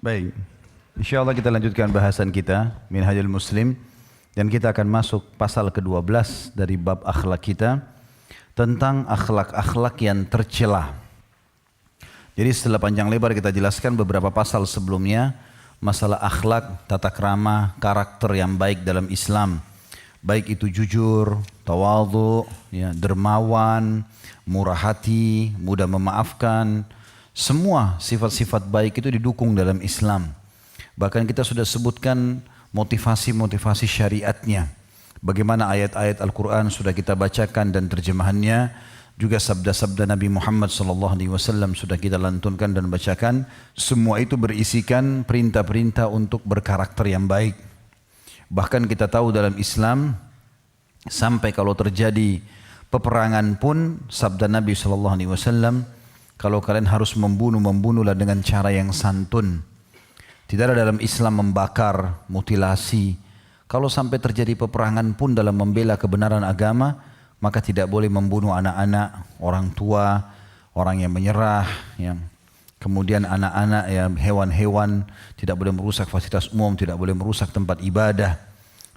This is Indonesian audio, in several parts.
Baik, insya Allah kita lanjutkan bahasan kita Minhajul Muslim dan kita akan masuk pasal ke-12 dari bab akhlak kita tentang akhlak-akhlak yang tercela. Jadi setelah panjang lebar kita jelaskan beberapa pasal sebelumnya masalah akhlak, tata krama, karakter yang baik dalam Islam. Baik itu jujur, tawadhu, ya, dermawan, murah hati, mudah memaafkan. Semua sifat-sifat baik itu didukung dalam Islam. Bahkan kita sudah sebutkan motivasi-motivasi syariatnya. Bagaimana ayat-ayat Al-Quran sudah kita bacakan dan terjemahannya. Juga sabda-sabda Nabi Muhammad SAW sudah kita lantunkan dan bacakan. Semua itu berisikan perintah-perintah untuk berkarakter yang baik. Bahkan kita tahu dalam Islam, sampai kalau terjadi peperangan pun, sabda Nabi SAW, kalau kalian harus membunuhlah dengan cara yang santun. Tidak ada dalam Islam membakar, mutilasi. Kalau sampai terjadi peperangan pun dalam membela kebenaran agama, maka tidak boleh membunuh anak-anak, orang tua, orang yang menyerah, yang kemudian anak-anak, ya, hewan-hewan, tidak boleh merusak fasilitas umum, tidak boleh merusak tempat ibadah,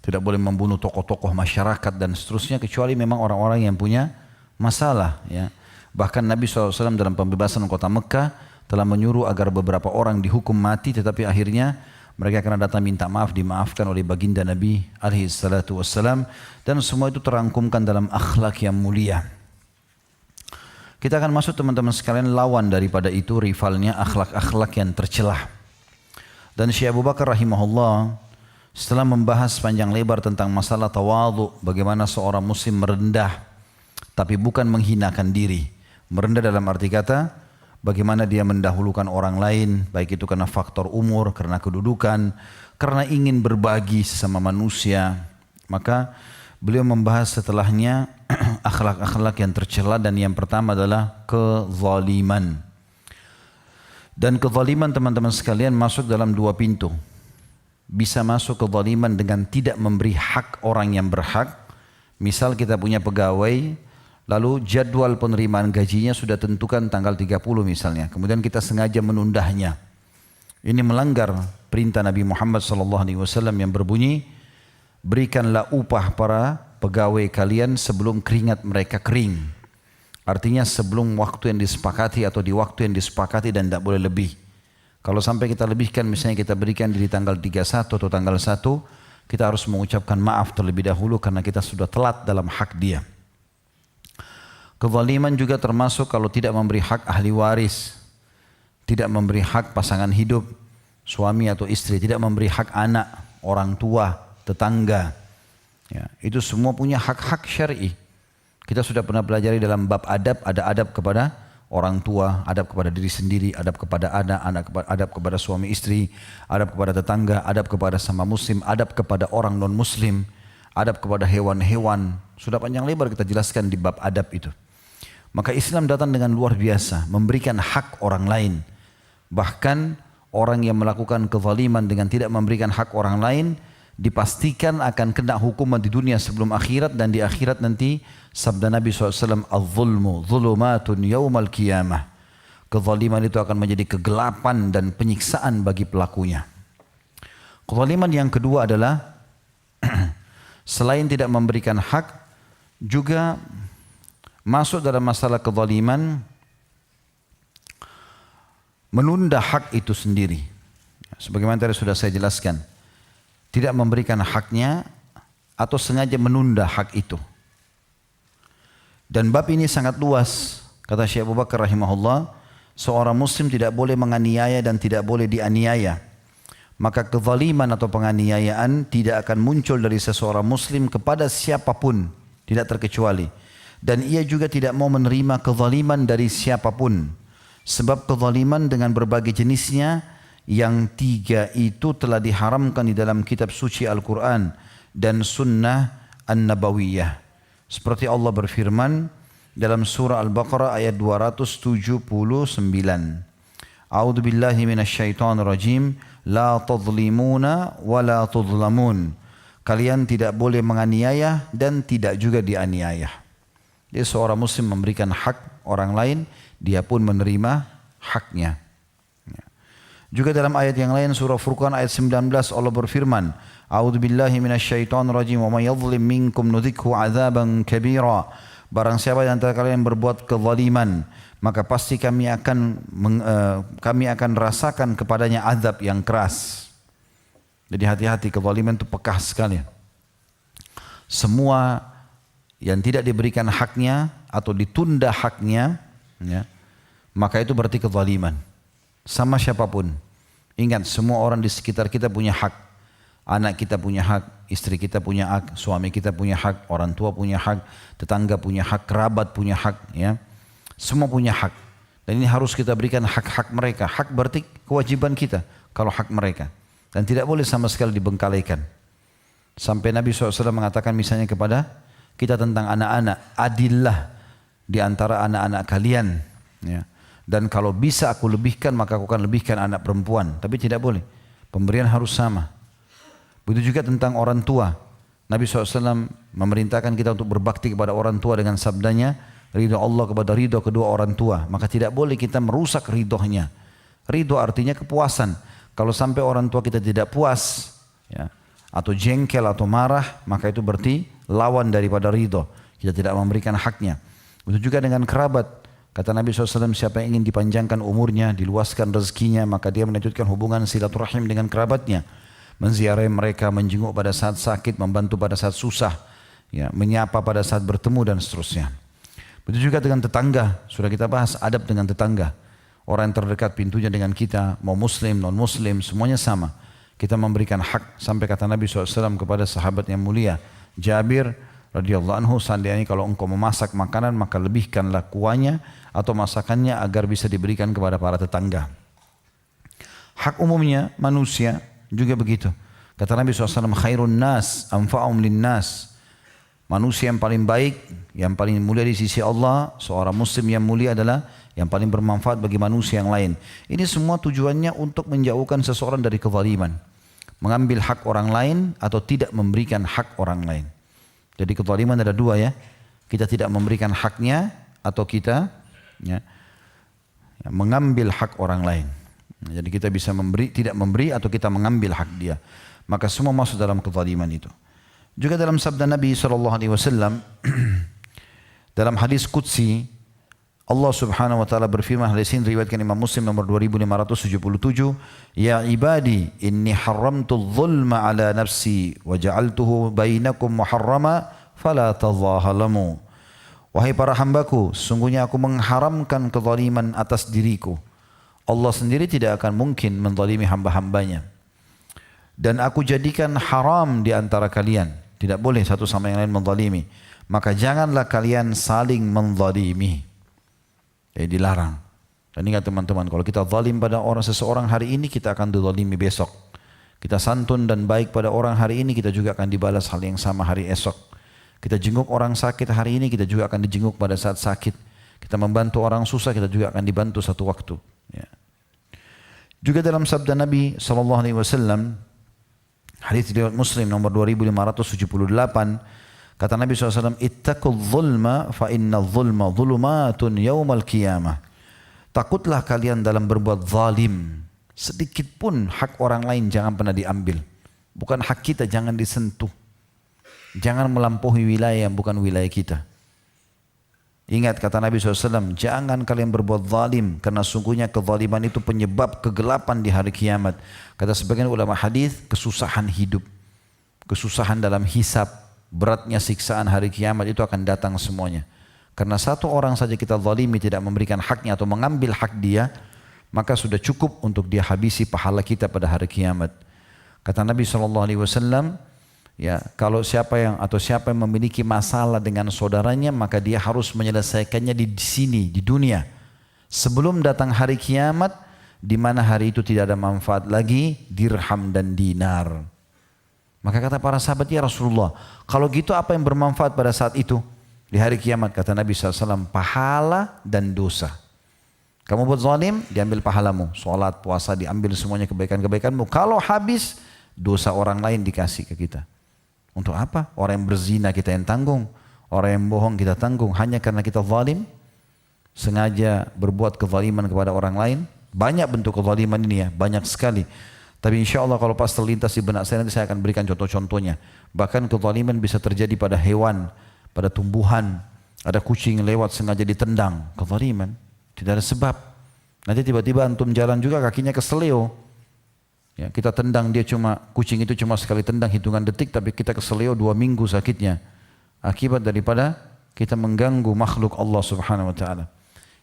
tidak boleh membunuh tokoh-tokoh masyarakat dan seterusnya, kecuali memang orang-orang yang punya masalah, ya. Bahkan Nabi SAW dalam pembebasan kota Mekah telah menyuruh agar beberapa orang dihukum mati, tetapi akhirnya mereka kena datang minta maaf, dimaafkan oleh baginda Nabi SAW. Dan semua itu terangkumkan dalam akhlak yang mulia. Kita akan masuk teman-teman sekalian lawan daripada itu, rivalnya akhlak-akhlak yang tercelah. Dan Syekh Abu Bakar rahimahullah setelah membahas panjang lebar tentang masalah tawadhu, bagaimana seorang muslim merendah tapi bukan menghinakan diri. Merendah dalam arti kata, bagaimana dia mendahulukan orang lain, baik itu karena faktor umur, karena kedudukan, karena ingin berbagi sesama manusia. Maka beliau membahas setelahnya akhlak-akhlak yang tercela, dan yang pertama adalah kezaliman. Dan kezaliman teman-teman sekalian masuk dalam dua pintu. Bisa masuk kezaliman dengan tidak memberi hak orang yang berhak. Misal kita punya pegawai, lalu jadwal penerimaan gajinya sudah tentukan tanggal 30 misalnya. Kemudian kita sengaja menundahnya. Ini melanggar perintah Nabi Muhammad SAW yang berbunyi, berikanlah upah para pegawai kalian sebelum keringat mereka kering. Artinya sebelum waktu yang disepakati atau di waktu yang disepakati dan tidak boleh lebih. Kalau sampai kita lebihkan, misalnya kita berikan di tanggal 31 atau tanggal 1, kita harus mengucapkan maaf terlebih dahulu karena kita sudah telat dalam hak dia. Kezaliman juga termasuk kalau tidak memberi hak ahli waris, tidak memberi hak pasangan hidup, suami atau istri, tidak memberi hak anak, orang tua, tetangga. Ya, itu semua punya hak-hak syar'i. Kita sudah pernah pelajari dalam bab adab, ada adab kepada orang tua, adab kepada diri sendiri, adab kepada anak, adab kepada suami istri, adab kepada tetangga, adab kepada sama muslim, adab kepada orang non muslim, adab kepada hewan-hewan. Sudah panjang lebar kita jelaskan di bab adab itu. Maka Islam datang dengan luar biasa, memberikan hak orang lain. Bahkan orang yang melakukan kezaliman dengan tidak memberikan hak orang lain, dipastikan akan kena hukuman di dunia sebelum akhirat, dan di akhirat nanti sabda Nabi SAW, "Al-zulmu zulumatun yawmal qiyamah." Kezaliman itu akan menjadi kegelapan dan penyiksaan bagi pelakunya. Kezaliman yang kedua adalah selain tidak memberikan hak, juga masuk dalam masalah kezaliman menunda hak itu sendiri. Sebagaimana tadi sudah saya jelaskan, tidak memberikan haknya atau sengaja menunda hak itu. Dan bab ini sangat luas. Kata Syekh Abu Bakar rahimahullah, seorang muslim tidak boleh menganiaya dan tidak boleh dianiaya. Maka kezaliman atau penganiayaan tidak akan muncul dari seseorang muslim kepada siapapun, tidak terkecuali. Dan ia juga tidak mau menerima kezaliman dari siapapun. Sebab kezaliman dengan berbagai jenisnya, yang tiga itu telah diharamkan di dalam kitab suci Al-Quran dan sunnah An-Nabawiyah. Seperti Allah berfirman dalam surah Al-Baqarah ayat 279. A'udzu billahi minasyaitonir rajim. La tadhlimuna wa la tudhlamun. Kalian tidak boleh menganiaya dan tidak juga dianiaya. Jadi seorang muslim memberikan hak orang lain, dia pun menerima haknya. Juga dalam ayat yang lain surah Furqan ayat 19 Allah berfirman, A'udzubillahi minasyaitonirrajim wa may yadhlim minkum nudzikhu 'adzaban kabira. Barang siapa di antara kalian yang berbuat kezaliman, maka pasti kami akan rasakan kepadanya azab yang keras. Jadi hati-hati, kezaliman itu pekah sekali. Semua yang tidak diberikan haknya atau ditunda haknya, ya, maka itu berarti kezaliman. Sama siapapun. Ingat, semua orang di sekitar kita punya hak. Anak kita punya hak, istri kita punya hak, suami kita punya hak, orang tua punya hak, tetangga punya hak, kerabat punya hak. Ya. Semua punya hak. Dan ini harus kita berikan hak-hak mereka. Hak berarti kewajiban kita kalau hak mereka. Dan tidak boleh sama sekali dibengkalikan. Sampai Nabi SAW mengatakan misalnya kepada kita tentang anak-anak, adillah di antara anak-anak kalian. Ya. Dan kalau bisa aku lebihkan, maka aku akan lebihkan anak perempuan. Tapi tidak boleh. Pemberian harus sama. Begitu juga tentang orang tua. Nabi SAW memerintahkan kita untuk berbakti kepada orang tua dengan sabdanya, ridho Allah kepada ridho kedua orang tua. Maka tidak boleh kita merusak ridhonya. Ridho artinya kepuasan. Kalau sampai orang tua kita tidak puas, ya, atau jengkel atau marah, maka itu berarti lawan daripada ridho. Kita tidak memberikan haknya. Begitu juga dengan kerabat. Kata Nabi SAW, siapa yang ingin dipanjangkan umurnya, diluaskan rezekinya, maka dia melanjutkan hubungan silaturahim dengan kerabatnya. Menziarahi mereka, menjenguk pada saat sakit, membantu pada saat susah, ya, menyapa pada saat bertemu dan seterusnya. Begitu juga dengan tetangga, sudah kita bahas adab dengan tetangga. Orang yang terdekat pintunya dengan kita, mau muslim, non muslim, semuanya sama. Kita memberikan hak, sampai kata Nabi SAW kepada sahabat yang mulia, Jabir radhiyallahu anhu, seandainya kalau engkau memasak makanan, maka lebihkanlah kuahnya atau masakannya agar bisa diberikan kepada para tetangga. Hak umumnya manusia juga begitu. Kata Nabi SAW, khairun nas anfa'um linnas. Manusia yang paling baik, yang paling mulia di sisi Allah, seorang muslim yang mulia adalah yang paling bermanfaat bagi manusia yang lain. Ini semua tujuannya untuk menjauhkan seseorang dari kezaliman. Mengambil hak orang lain atau tidak memberikan hak orang lain. Jadi kezaliman ada dua, ya. Kita tidak memberikan haknya atau kita, ya, mengambil hak orang lain. Jadi kita bisa memberi, tidak memberi, atau kita mengambil hak dia. Maka semua masuk dalam kezaliman itu. Juga dalam sabda Nabi SAW, dalam hadis Qudsi, Allah Subhanahu wa taala berfirman, hadis ini riwayatkan Imam Muslim nomor 2577, ya ibadi inni haramtu dzulma ala nafsi wa ja'altuhu bainakum muharrama fala tadhahalamu. Wahai para hambaku, sungguhnya aku mengharamkan kezaliman atas diriku. Allah sendiri tidak akan mungkin menzalimi hamba-hambanya. Dan aku jadikan haram di antara kalian. Tidak boleh satu sama yang lain menzalimi. Maka janganlah kalian saling menzalimi. Jadi dilarang. Dan ingat teman-teman, kalau kita zalim pada orang seseorang hari ini, kita akan dizalimi besok. Kita santun dan baik pada orang hari ini, kita juga akan dibalas hal yang sama hari esok. Kita jenguk orang sakit hari ini, kita juga akan dijenguk pada saat sakit. Kita membantu orang susah, kita juga akan dibantu satu waktu. Ya. Juga dalam sabda Nabi SAW, hadis riwayat Muslim nomor 2578, kata Nabi SAW, ittaqul zulma fa inna zulma zulumatun yawmal qiyamah. Takutlah kalian dalam berbuat zalim. Sedikit pun hak orang lain jangan pernah diambil. Bukan hak kita, jangan disentuh. Jangan melampaui wilayah yang bukan wilayah kita. Ingat kata Nabi SAW, jangan kalian berbuat zalim, karena sungguhnya kezaliman itu penyebab kegelapan di hari kiamat. Kata sebagian ulama hadis, kesusahan hidup, kesusahan dalam hisab, beratnya siksaan hari kiamat itu akan datang semuanya. Karena satu orang saja kita zalimi, tidak memberikan haknya atau mengambil hak dia, maka sudah cukup untuk dia habisi pahala kita pada hari kiamat. Kata Nabi SAW, ya, kalau siapa yang memiliki masalah dengan saudaranya, maka dia harus menyelesaikannya di sini, di dunia, sebelum datang hari kiamat, di mana hari itu tidak ada manfaat lagi dirham dan dinar. Maka kata para sahabat, ya Rasulullah, kalau gitu apa yang bermanfaat pada saat itu di hari kiamat? Kata Nabi SAW, pahala dan dosa. Kamu buat zalim, diambil pahalamu, sholat, puasa, diambil semuanya kebaikan-kebaikanmu. Kalau habis, dosa orang lain dikasih ke kita. Untuk apa? Orang yang berzina kita yang tanggung, orang yang bohong kita tanggung, hanya karena kita zalim, sengaja berbuat kezaliman kepada orang lain. Banyak bentuk kezaliman ini ya, banyak sekali. Tapi insya Allah kalau pas terlintas di benak saya nanti saya akan berikan contoh-contohnya. Bahkan kezaliman bisa terjadi pada hewan, pada tumbuhan. Ada kucing lewat sengaja ditendang, kezaliman. Tidak ada sebab. Nanti tiba-tiba antum jalan juga kakinya keseleo. Ya, kita tendang dia kucing itu cuma sekali tendang hitungan detik, tapi kita keseleo 2 minggu sakitnya. Akibat daripada kita mengganggu makhluk Allah Subhanahu wa taala.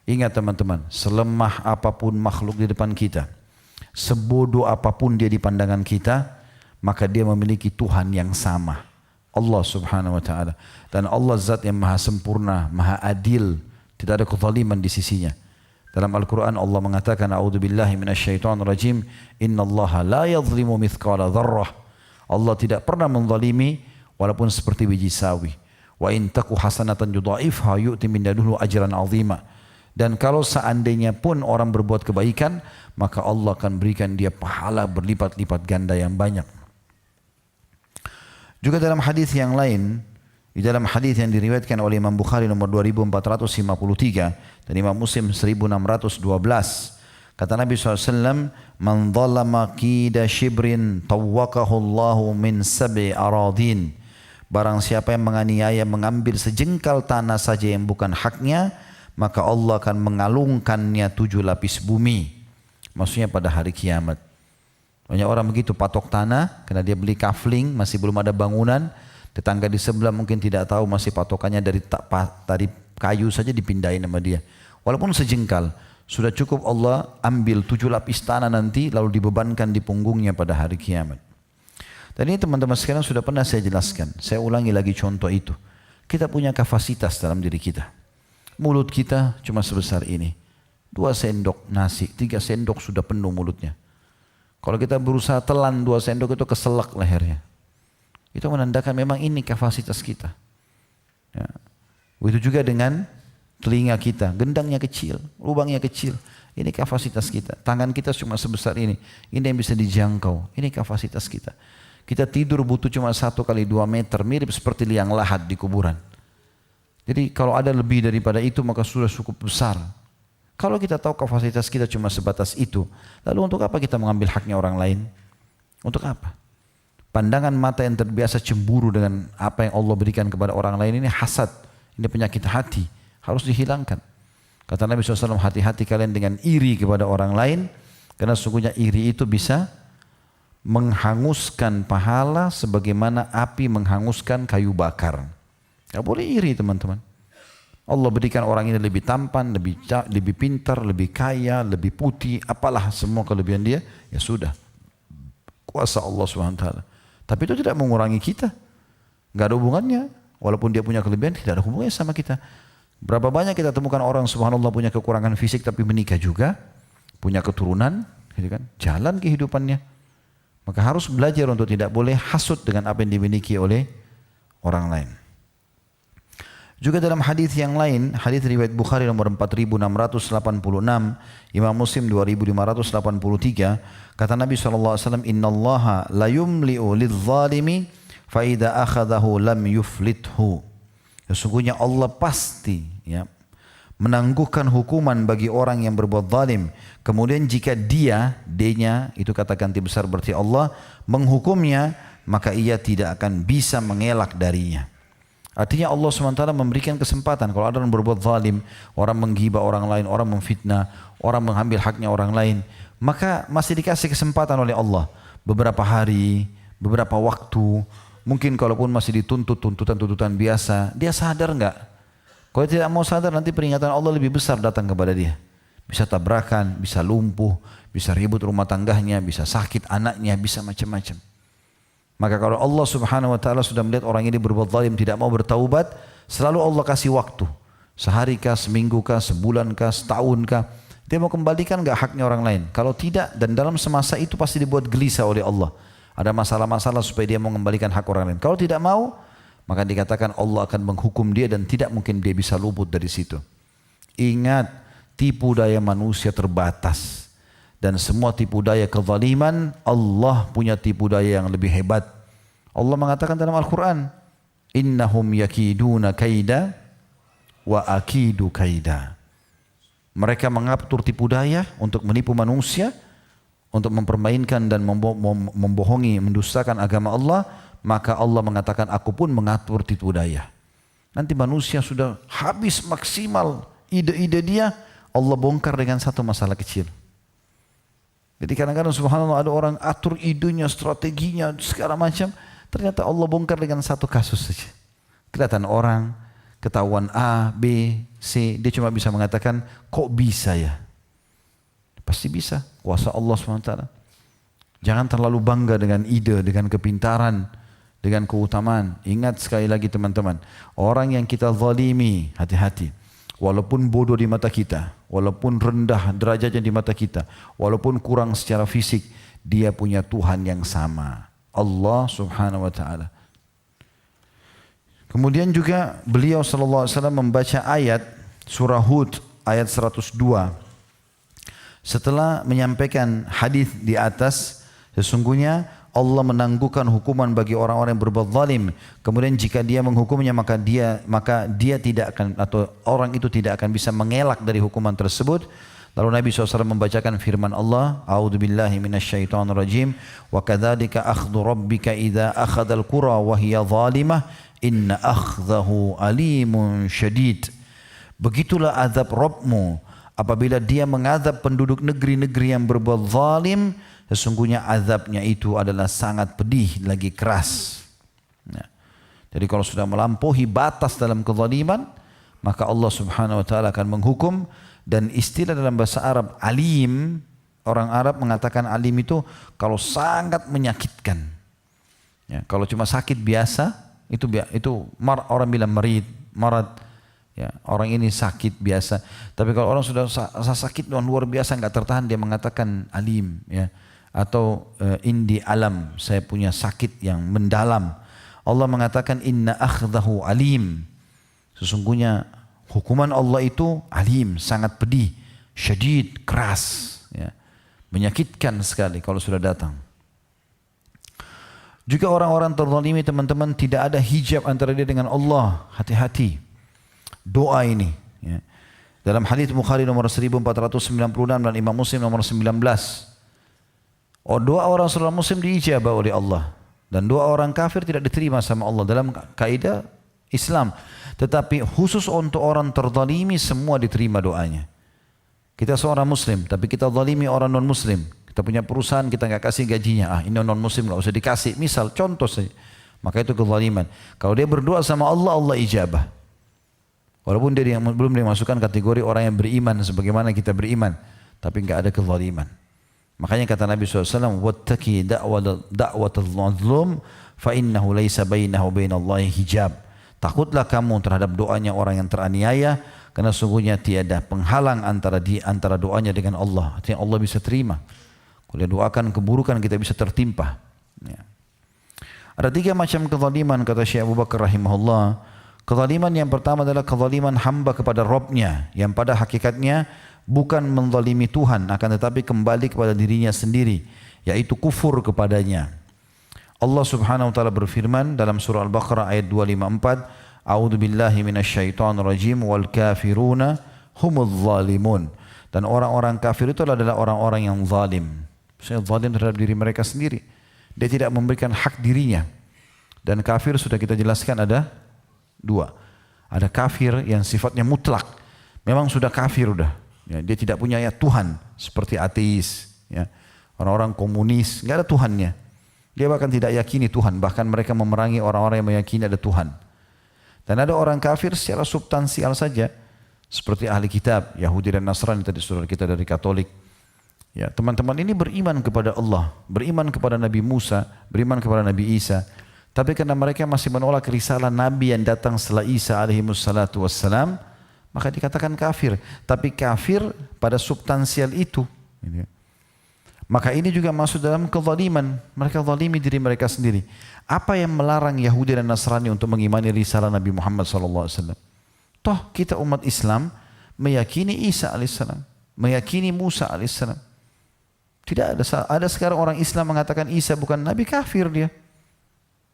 Ingat teman-teman, selemah apapun makhluk di depan kita, sebodoh apapun dia di pandangan kita, maka dia memiliki Tuhan yang sama, Allah Subhanahu wa taala. Dan Allah zat yang maha sempurna, maha adil, tidak ada kezaliman di sisinya. Dalam Al-Quran Allah mengatakan, A'udzubillahi minasyaitonirrajim, innallaha la yadhlimu mithqala dzarrah. Allah tidak pernah menzalimi walaupun seperti biji sawi. Wa in taku hasanatan yudha'ifha yu'ti min ladunhu ajran 'azima. Dan kalau seandainya pun orang berbuat kebaikan, maka Allah akan berikan dia pahala berlipat-lipat ganda yang banyak. Juga dalam hadis yang lain, di dalam hadis yang diriwayatkan oleh Imam Bukhari nomor 2453 dan Imam Muslim 1612, kata Nabi SAW, man dhalama qida shibrin tawwaqahu Allahu min sab'i aradin. Barang siapa yang menganiaya mengambil sejengkal tanah saja yang bukan haknya, maka Allah akan mengalungkannya 7 lapis bumi. Maksudnya pada hari kiamat. Banyak orang begitu patok tanah karena dia beli kafling, masih belum ada bangunan. Tetangga di sebelah mungkin tidak tahu masih patokannya dari kayu saja dipindahin sama dia. Walaupun sejengkal, sudah cukup Allah ambil 7 lapis tanah nanti lalu dibebankan di punggungnya pada hari kiamat. Dan ini teman-teman sekarang sudah pernah saya jelaskan. Saya ulangi lagi contoh itu. Kita punya kapasitas dalam diri kita. Mulut kita cuma sebesar ini. 2 sendok nasi, 3 sendok sudah penuh mulutnya. Kalau kita berusaha telan 2 sendok itu keselak lehernya. Itu menandakan memang ini kapasitas kita. Ya. Begitu juga dengan telinga kita, gendangnya kecil, lubangnya kecil. Ini kapasitas kita. Tangan kita cuma sebesar ini. Ini yang bisa dijangkau. Ini kapasitas kita. Kita tidur butuh cuma 1 kali 2 meter, mirip seperti liang lahat di kuburan. Jadi kalau ada lebih daripada itu maka sudah cukup besar. Kalau kita tahu kapasitas kita cuma sebatas itu, lalu untuk apa kita mengambil haknya orang lain? Untuk apa? Pandangan mata yang terbiasa cemburu dengan apa yang Allah berikan kepada orang lain ini hasad, ini penyakit hati, harus dihilangkan. Kata Nabi SAW, hati-hati kalian dengan iri kepada orang lain, karena sesungguhnya iri itu bisa menghanguskan pahala sebagaimana api menghanguskan kayu bakar. Gak boleh iri teman-teman. Allah berikan orang ini lebih tampan, lebih pintar, lebih kaya, lebih putih, apalah semua kelebihan dia, ya sudah. Kuasa Allah SWT. Tapi itu tidak mengurangi kita. Gak ada hubungannya. Walaupun dia punya kelebihan, tidak ada hubungannya sama kita. Berapa banyak kita temukan orang subhanallah punya kekurangan fisik tapi menikah juga, punya keturunan, gitu kan? Jalan kehidupannya. Maka harus belajar untuk tidak boleh hasut dengan apa yang dimiliki oleh orang lain. Juga dalam hadis yang lain, hadis riwayat Bukhari nomor 4686, Imam Muslim 2583, kata Nabi SAW, innallaha la yumli'u lidh-dhalimi fa idza akhadahu lam yuflithu. Sesungguhnya Allah pasti menangguhkan hukuman bagi orang yang berbuat zalim. Kemudian jika D-nya itu kata ganti besar berarti Allah menghukumnya, maka ia tidak akan bisa mengelak darinya. Artinya Allah SWT memberikan kesempatan. Kalau ada orang berbuat zalim, orang menggibah orang lain, orang memfitnah, orang mengambil haknya orang lain, maka masih dikasih kesempatan oleh Allah. Beberapa hari, beberapa waktu, mungkin kalaupun masih dituntut tuntutan biasa, dia sadar enggak? Kalau tidak mau sadar nanti peringatan Allah lebih besar datang kepada dia. Bisa tabrakan, bisa lumpuh, bisa ribut rumah tangganya, bisa sakit anaknya, bisa macam-macam. Maka kalau Allah Subhanahu wa taala sudah melihat orang ini berbuat zalim tidak mau bertaubat, selalu Allah kasih waktu. Sehari kah, seminggu kah, sebulan kah, setahun kah. Dia mau kembalikan enggak haknya orang lain? Kalau tidak, dan dalam semasa itu pasti dibuat gelisah oleh Allah. Ada masalah-masalah supaya dia mau kembalikan hak orang lain. Kalau tidak mau, maka dikatakan Allah akan menghukum dia dan tidak mungkin dia bisa luput dari situ. Ingat, tipu daya manusia terbatas. Dan semua tipu daya kezaliman, Allah punya tipu daya yang lebih hebat. Allah mengatakan dalam Al-Quran, innahum yakiduna kaida wa akidu kaida. Mereka mengatur tipu daya untuk menipu manusia, untuk mempermainkan dan membohongi, mendustakan agama Allah. Maka Allah mengatakan, aku pun mengatur tipu daya. Nanti manusia sudah habis maksimal ide-ide dia, Allah bongkar dengan satu masalah kecil. Jadi kadang-kadang subhanallah ada orang atur idenya, strateginya, segala macam. Ternyata Allah bongkar dengan satu kasus saja. Kelihatan orang, ketahuan A, B, C. Dia cuma bisa mengatakan, kok bisa ya? Pasti bisa, kuasa Allah SWT. Jangan terlalu bangga dengan ide, dengan kepintaran, dengan keutamaan. Ingat sekali lagi teman-teman, orang yang kita zalimi, hati-hati. Walaupun bodoh di mata kita, walaupun rendah derajatnya di mata kita, walaupun kurang secara fisik, dia punya Tuhan yang sama, Allah Subhanahu wa taala. Kemudian juga beliau sallallahu alaihi wasallam membaca ayat surah Hud ayat 102. Setelah menyampaikan hadis di atas, sesungguhnya Allah menangguhkan hukuman bagi orang-orang yang berbuat zalim. Kemudian jika dia menghukumnya maka dia tidak akan, atau orang itu tidak akan bisa mengelak dari hukuman tersebut. Lalu Nabi SAW membacakan firman Allah, A'udzubillahi minasyaitonirrajim, wa kadzalika akhdhu rabbika idza akhadhal qura wa hiya zalimah, inna akhdahu alimun syadid. Begitulah azab Rabbmu apabila dia mengadab penduduk negeri-negeri yang berbuat zalim. Sesungguhnya azabnya itu adalah sangat pedih lagi keras. Ya. Jadi kalau sudah melampaui batas dalam kezaliman, maka Allah Subhanahu wa taala akan menghukum. Dan istilah dalam bahasa Arab alim, orang Arab mengatakan alim itu kalau sangat menyakitkan. Ya, kalau cuma sakit biasa itu orang bilang marad. Ya, orang ini sakit biasa. Tapi kalau orang sudah sakit yang luar biasa nggak tertahan, dia mengatakan alim. Ya. Atau indi alam, saya punya sakit yang mendalam. Allah mengatakan inna akhdahu alim, sesungguhnya hukuman Allah itu alim, sangat pedih, syadid, keras, ya. Menyakitkan sekali kalau sudah datang. Juga orang-orang terzalimi teman-teman, tidak ada hijab antara dia dengan Allah. Hati-hati doa ini, ya. Dalam hadis Bukhari nomor 1496 dan Imam Muslim nomor 19, doa orang seorang muslim diijabah oleh Allah, dan doa orang kafir tidak diterima sama Allah dalam kaidah Islam. Tetapi khusus untuk orang terzalimi semua diterima doanya. Kita seorang muslim tapi kita zalimi orang non muslim. Kita punya perusahaan, kita nggak kasih gajinya, ini non muslim nggak usah dikasih, misal contoh saja, maka itu kezaliman. Kalau dia berdoa sama Allah, Allah ijabah. Walaupun dia belum dimasukkan kategori orang yang beriman sebagaimana kita beriman, tapi nggak ada kezaliman. Makanya kata Nabi SAW, wattaqi da'watal mazlum fa innahu laisa bainahu bainallahi hijab. Takutlah kamu terhadap doanya orang yang teraniaya, karena sungguhnya tiada penghalang antara doanya dengan Allah. Artinya Allah bisa terima. Kalau dia doakan keburukan, kita bisa tertimpa. Ya. Ada 3 macam kezaliman kata Syekh Abu Bakar rahimahullah. Kezaliman yang pertama adalah kezaliman hamba kepada Rabbnya, yang pada hakikatnya bukan menzalimi Tuhan, akan tetapi kembali kepada dirinya sendiri, yaitu kufur kepadanya. Allah Subhanahu wa taala berfirman dalam surah Al-Baqarah ayat 254, A'udzu billahi minasyaitonir rajim wal kafiruna humuz zalimun. Dan orang-orang kafir itu adalah orang-orang yang zalim. Maksudnya zalim terhadap diri mereka sendiri. Dia tidak memberikan hak dirinya. Dan kafir sudah kita jelaskan ada 2. Ada kafir yang sifatnya mutlak. Memang sudah kafir udah. Ya, dia tidak punya ya Tuhan, seperti ateis, ya. Orang-orang komunis, nggak ada Tuhannya. Dia bahkan tidak yakini Tuhan, bahkan mereka memerangi orang-orang yang meyakini ada Tuhan. Dan ada orang kafir secara substansial saja, seperti ahli kitab, Yahudi dan Nasrani tadi saudara kita dari Katolik. Ya, teman-teman ini beriman kepada Allah, beriman kepada Nabi Musa, beriman kepada Nabi Isa. Tapi karena mereka masih menolak risalah Nabi yang datang setelah Isa alaihissalatu wassalam, maka dikatakan kafir. Tapi kafir pada substansial itu. Maka ini juga masuk dalam kezaliman. Mereka zalimi diri mereka sendiri. Apa yang melarang Yahudi dan Nasrani untuk mengimani risalah Nabi Muhammad SAW? Toh kita umat Islam meyakini Isa alaihissalam, meyakini Musa alaihissalam. Tidak ada sekarang orang Islam mengatakan Isa bukan Nabi, kafir dia.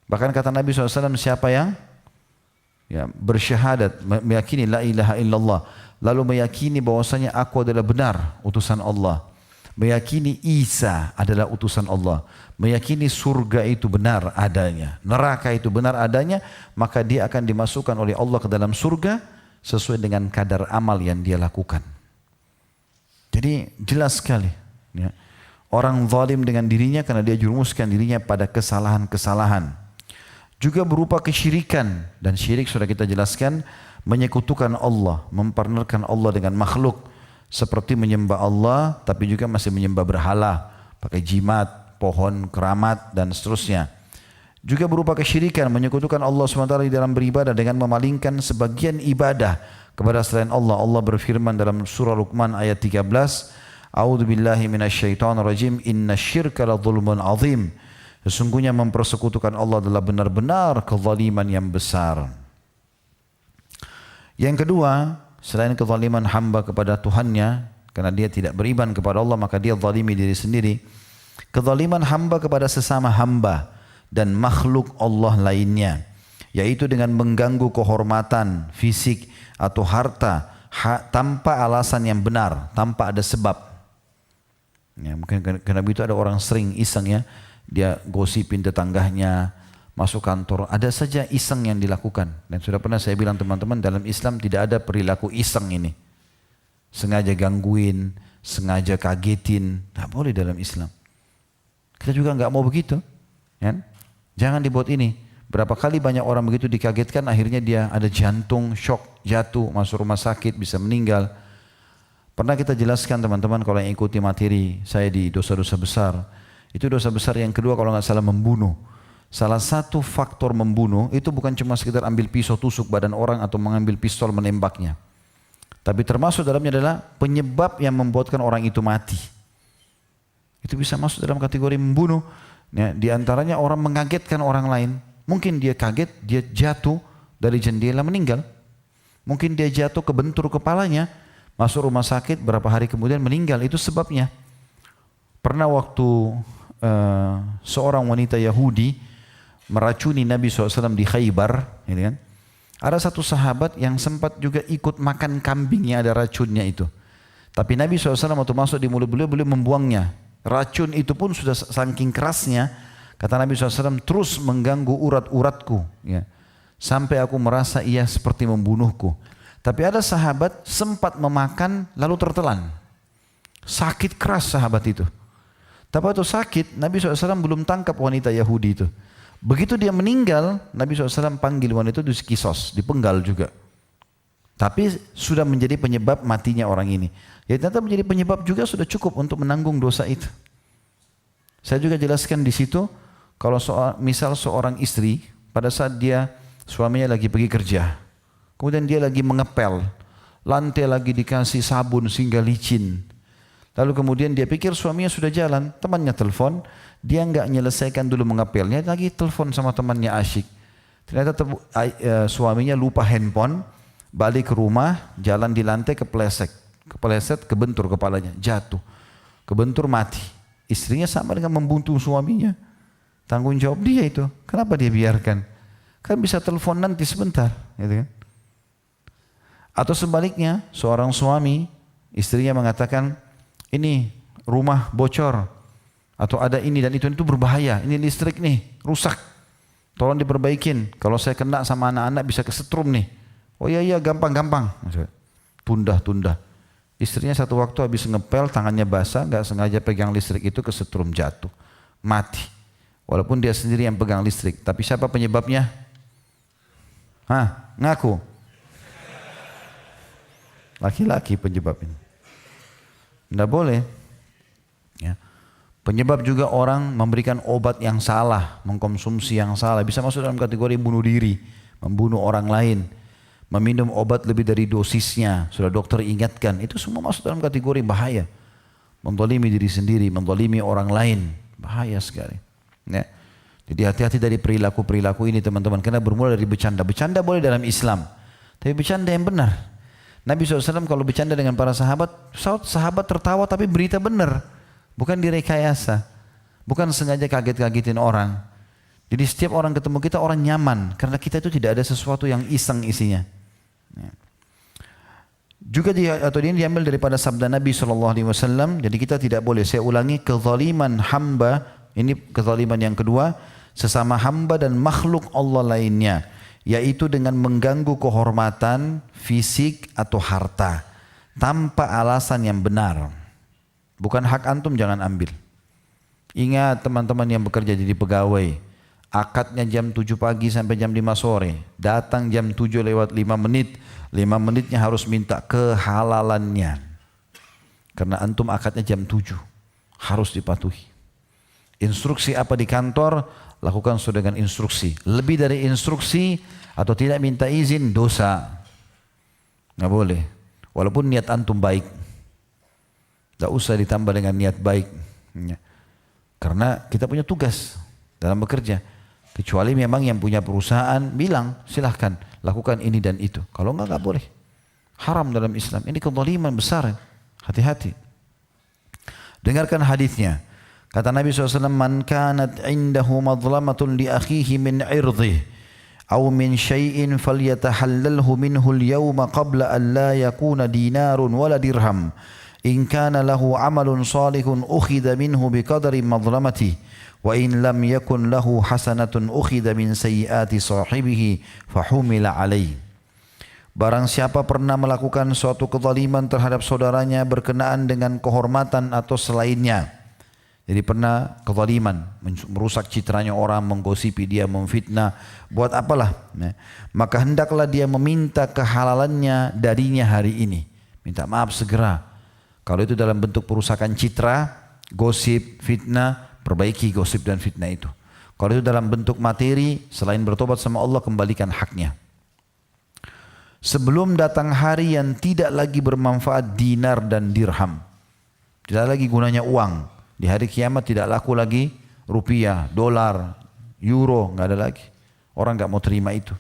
Bahkan kata Nabi SAW, siapa yang bersyahadat, meyakini la ilaha illallah lalu meyakini bahwasanya aku adalah benar utusan Allah, meyakini Isa adalah utusan Allah, meyakini surga itu benar adanya, neraka itu benar adanya, maka dia akan dimasukkan oleh Allah ke dalam surga sesuai dengan kadar amal yang dia lakukan. Jadi jelas sekali, ya. Orang zalim dengan dirinya karena dia jurumuskan dirinya pada kesalahan-kesalahan. Juga berupa kesyirikan, dan syirik sudah kita jelaskan, menyekutukan Allah, mempartnerkan Allah dengan makhluk, seperti menyembah Allah tapi juga masih menyembah berhala, pakai jimat, pohon, keramat dan seterusnya. Juga berupa kesyirikan, menyekutukan Allah SWT di dalam beribadah dengan memalingkan sebagian ibadah kepada selain Allah. Allah berfirman dalam surah Luqman ayat 13, A'udzu billahi minasyaitonir rajim, innasyirka ladzulmun azim. Sesungguhnya mempersekutukan Allah adalah benar-benar kezaliman yang besar. Yang kedua, selain kezaliman hamba kepada Tuhannya, karena dia tidak beriman kepada Allah, maka dia zalimi diri sendiri. Kezaliman hamba kepada sesama hamba dan makhluk Allah lainnya, yaitu dengan mengganggu kehormatan fisik atau harta tanpa alasan yang benar, tanpa ada sebab. Ya, mungkin karena begitu ada orang sering iseng, ya, dia gosipin tetangganya, masuk kantor, ada saja iseng yang dilakukan. Dan sudah pernah saya bilang teman-teman, dalam Islam tidak ada perilaku iseng ini. Sengaja gangguin, sengaja kagetin, tidak boleh dalam Islam. Kita juga nggak mau begitu, ya? Jangan dibuat ini. Berapa kali banyak orang begitu dikagetkan, akhirnya dia ada jantung, shock, jatuh, masuk rumah sakit, bisa meninggal. Pernah kita jelaskan teman-teman, kalau yang ikuti materi saya di dosa-dosa besar, itu dosa besar yang kedua kalau nggak salah membunuh. Salah satu faktor membunuh itu bukan cuma sekedar ambil pisau tusuk badan orang atau mengambil pistol menembaknya. Tapi termasuk dalamnya adalah penyebab yang membuatkan orang itu mati. Itu bisa masuk dalam kategori membunuh. Ya, di antaranya orang mengagetkan orang lain. Mungkin dia kaget, dia jatuh dari jendela meninggal. Mungkin dia jatuh kebentur kepalanya, masuk rumah sakit, berapa hari kemudian meninggal. Itu sebabnya. Pernah waktu seorang wanita Yahudi meracuni Nabi SAW di Khaybar, ya kan? Ada satu sahabat yang sempat juga ikut makan kambing yang ada racunnya itu. Tapi Nabi SAW waktu masuk di mulut beliau, beliau membuangnya. Racun itu pun sudah saking kerasnya, kata Nabi SAW, terus mengganggu urat-uratku, ya, sampai aku merasa ia seperti membunuhku. Tapi ada sahabat sempat memakan lalu tertelan. Sakit keras sahabat itu. Tapi waktu sakit, Nabi SAW belum tangkap wanita Yahudi itu. Begitu dia meninggal, Nabi SAW panggil wanita itu dikisos, dipenggal juga. Tapi sudah menjadi penyebab matinya orang ini. Ya ternyata menjadi penyebab juga sudah cukup untuk menanggung dosa itu. Saya juga jelaskan di situ, kalau misal seorang istri, pada saat dia suaminya lagi pergi kerja, kemudian dia lagi mengepel, lantai lagi dikasih sabun sehingga licin. Lalu kemudian dia pikir suaminya sudah jalan, temannya telepon, dia enggak menyelesaikan dulu mengepelnya, lagi telepon sama temannya asyik. Ternyata suaminya lupa handphone, balik ke rumah, jalan di lantai kepleset, kebentur kepalanya, jatuh, kebentur mati. Istrinya sama dengan membunuh suaminya. Tanggung jawab dia itu, kenapa dia biarkan? Kan bisa telepon nanti sebentar, gitu kan? Atau sebaliknya, seorang suami, istrinya mengatakan, ini rumah bocor, atau ada ini dan itu berbahaya, ini listrik nih, rusak, tolong diperbaikin, kalau saya kena sama anak-anak bisa kesetrum nih. Oh iya gampang, tunda. Istrinya satu waktu habis ngepel, tangannya basah, gak sengaja pegang listrik itu kesetrum, jatuh, mati. Walaupun dia sendiri yang pegang listrik, tapi siapa penyebabnya? Ngaku. Laki-laki penyebabnya. Tidak boleh. Ya. Penyebab juga orang memberikan obat yang salah, mengkonsumsi yang salah, bisa masuk dalam kategori bunuh diri, membunuh orang lain, meminum obat lebih dari dosisnya, sudah dokter ingatkan, itu semua masuk dalam kategori bahaya. Menzalimi diri sendiri, menzalimi orang lain, bahaya sekali. Ya. Jadi hati-hati dari perilaku-perilaku ini teman-teman, karena bermula dari bercanda. Bercanda boleh dalam Islam, tapi bercanda yang benar. Nabi SAW kalau bercanda dengan para sahabat tertawa tapi berita benar, bukan direkayasa, bukan sengaja kaget-kagetin orang. Jadi setiap orang ketemu kita orang nyaman, karena kita itu tidak ada sesuatu yang iseng isinya. Juga atau ini diambil daripada sabda Nabi SAW. Jadi kita tidak boleh, saya ulangi, kezaliman hamba, ini kezaliman yang kedua, sesama hamba dan makhluk Allah lainnya, yaitu dengan mengganggu kehormatan, fisik atau harta, tanpa alasan yang benar. Bukan hak antum, jangan ambil. Ingat teman-teman yang bekerja jadi pegawai, akadnya jam 7 pagi sampai jam 5 sore, datang jam 7 lewat 5 menit, 5 menitnya harus minta kehalalannya. Karena antum akadnya jam 7, harus dipatuhi. Instruksi apa di kantor, lakukan sesuai dengan instruksi. Lebih dari instruksi atau tidak minta izin, dosa. Nggak boleh. Walaupun niat antum baik. Tidak usah ditambah dengan niat baik. Karena kita punya tugas dalam bekerja. Kecuali memang yang punya perusahaan bilang, silahkan lakukan ini dan itu. Kalau enggak boleh. Haram dalam Islam. Ini kezaliman besar. Hati-hati. Dengarkan hadisnya. Kata Nabi SAW, man kanat indahu madlamatun li akhihi min irdih aw min syai'in falyatahallalhu minhu al-yawma qabla an la yakuna dinarun wala dirham. In kana lahu amalun salihun ukhidha minhu biqadri madlamati wa in lam yakun lahu hasanatun ukhidha min sayyiati sahibihi fahumila alaih. Barang siapa pernah melakukan suatu kezaliman terhadap saudaranya berkenaan dengan kehormatan atau selainnya. Jadi pernah kezaliman, merusak citranya orang, menggosipi dia, memfitnah, buat apalah. Maka hendaklah dia meminta kehalalannya darinya hari ini. Minta maaf segera. Kalau itu dalam bentuk perusakan citra, gosip, fitnah, perbaiki gosip dan fitnah itu. Kalau itu dalam bentuk materi, selain bertobat sama Allah, kembalikan haknya. Sebelum datang hari yang tidak lagi bermanfaat dinar dan dirham. Tidak lagi gunanya uang. Di hari kiamat tidak laku lagi rupiah, dolar, euro, nggak ada lagi. Orang nggak mau terima itu.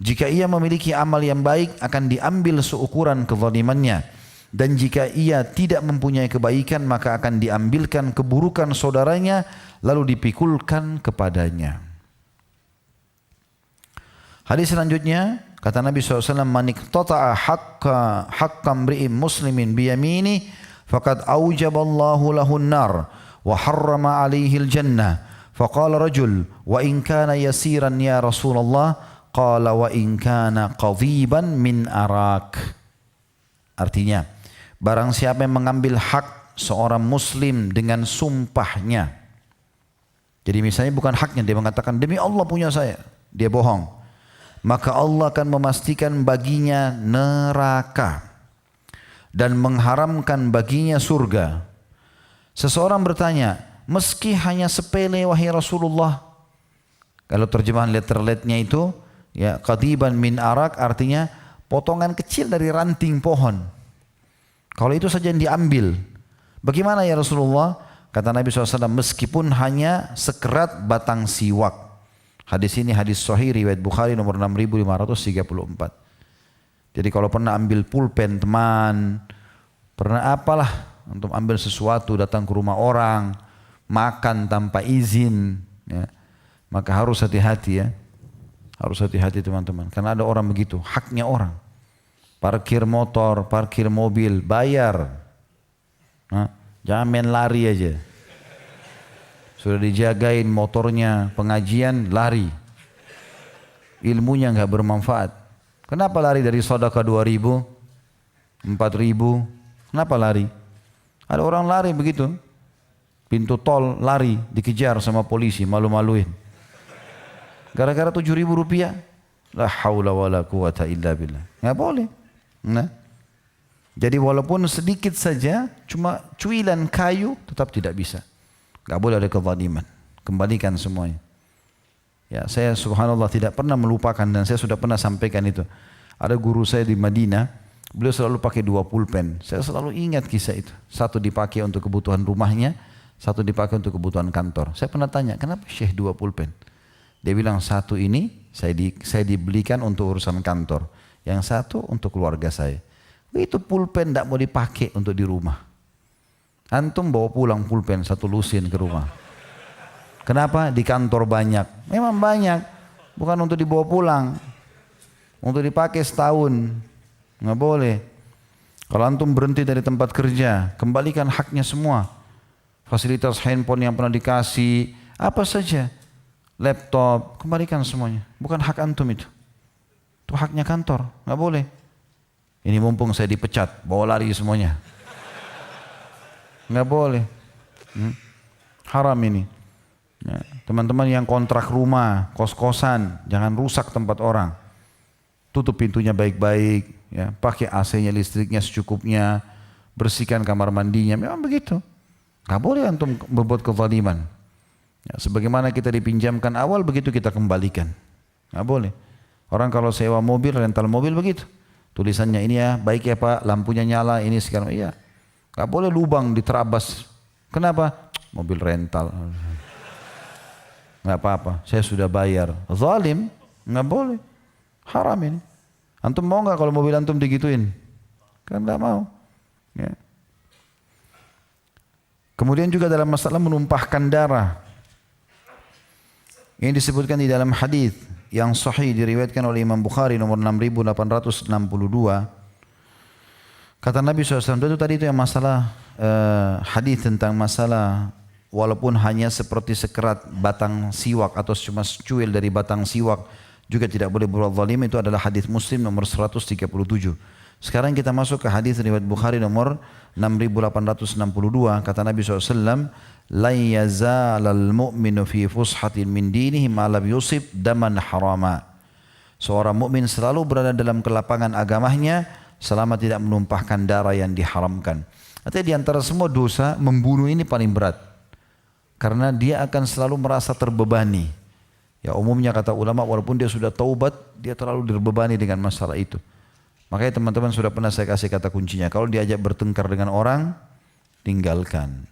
Jika ia memiliki amal yang baik, akan diambil seukuran kezalimannya. Dan jika ia tidak mempunyai kebaikan, maka akan diambilkan keburukan saudaranya, lalu dipikulkan kepadanya. Hadis selanjutnya, kata Nabi SAW, man iqtata'a haqqa mri'in muslimin biyamini faqad aujaballahu lahun nar wa harrama alaihi al-jannah. Faqala rajul wa in kana yasiran ya Rasulullah, qala wa in kana qadhiban min arak. Artinya, barang siapa yang mengambil hak seorang muslim dengan sumpahnya. Jadi misalnya bukan haknya, dia mengatakan demi Allah punya saya, dia bohong. Maka Allah akan memastikan baginya neraka dan mengharamkan baginya surga. Seseorang bertanya, meski hanya sepele wahai Rasulullah. Kalau terjemahan letterletnya itu, ya qadiban min arak, artinya potongan kecil dari ranting pohon. Kalau itu saja yang diambil, bagaimana ya Rasulullah? Kata Nabi SAW, meskipun hanya sekerat batang siwak. Hadis ini hadis sahih riwayat Bukhari nomor 6534. Jadi kalau pernah ambil pulpen teman, pernah apalah untuk ambil sesuatu, datang ke rumah orang, makan tanpa izin, ya, maka harus hati-hati ya. Harus hati-hati teman-teman. Karena ada orang begitu, haknya orang. Parkir motor, parkir mobil, bayar. Jangan main lari aja. Sudah dijagain motornya, pengajian, lari. Ilmunya nggak bermanfaat. Kenapa lari dari sedekah 2.000, 4.000? Kenapa lari? Ada orang lari begitu. Pintu tol lari, dikejar sama polisi, malu-maluin. Gara-gara 7.000 rupiah. La haula wa la quwata illa billah. Nggak boleh. Nah. Jadi walaupun sedikit saja, cuma cuilan kayu, tetap tidak bisa. Nggak boleh ada kezaliman. Kembalikan semuanya. Ya, saya subhanallah tidak pernah melupakan dan saya sudah pernah sampaikan itu. Ada guru saya di Madinah, beliau selalu pakai 2 pulpen. Saya selalu ingat kisah itu. Satu dipakai untuk kebutuhan rumahnya, satu dipakai untuk kebutuhan kantor. Saya pernah tanya, kenapa Syekh 2 pulpen? Dia bilang, satu ini saya dibelikan untuk urusan kantor. Yang satu untuk keluarga saya. Itu pulpen tidak mau dipakai untuk di rumah. Antum bawa pulang pulpen satu lusin ke rumah. Kenapa? Di kantor banyak. Memang banyak. Bukan untuk dibawa pulang. Untuk dipakai setahun. Nggak boleh. Kalau antum berhenti dari tempat kerja, kembalikan haknya semua. Fasilitas handphone yang pernah dikasih, apa saja, laptop, kembalikan semuanya. Bukan hak antum itu. Itu haknya kantor, nggak boleh. Ini mumpung saya dipecat, bawa lari semuanya. Nggak boleh. Haram ini. Ya, teman-teman yang kontrak rumah, kos-kosan, jangan rusak tempat orang. Tutup pintunya baik-baik, ya, pakai AC-nya, listriknya secukupnya, bersihkan kamar mandinya, memang begitu. Nggak boleh antum berbuat kezaliman. Ya, sebagaimana kita dipinjamkan awal, begitu kita kembalikan. Nggak boleh. Orang kalau sewa mobil, rental mobil begitu. Tulisannya ini ya, baik ya Pak, lampunya nyala, ini sekarang. Iya. Nggak boleh lubang diterabas. Kenapa? Mobil rental. Nggak apa-apa, saya sudah bayar. Zalim, nggak boleh. Haram ini. Antum mau nggak kalau mobil antum digituin? Kan nggak mau. Ya. Kemudian juga dalam masalah menumpahkan darah. Ini disebutkan di dalam hadis yang sahih diriwayatkan oleh Imam Bukhari nomor 6862. Kata Nabi SAW itu tadi itu yang masalah hadis tentang masalah walaupun hanya seperti sekerat batang siwak atau cuma secuil dari batang siwak juga tidak boleh berbuat zalim, itu adalah hadis Muslim nomor 137. Sekarang kita masuk ke hadis riwayat Bukhari nomor 6862. Kata Nabi SAW, la yazalal mu'minu fi fushatin min dinihi ma lam yusib daman harama. Seorang mukmin selalu berada dalam kelapangan agamanya selama tidak menumpahkan darah yang diharamkan. Artinya di antara semua dosa, membunuh ini paling berat. Karena dia akan selalu merasa terbebani. Ya umumnya kata ulama, walaupun dia sudah taubat, dia terlalu terbebani dengan masalah itu. Makanya teman-teman sudah pernah saya kasih kata kuncinya. Kalau diajak bertengkar dengan orang, tinggalkan.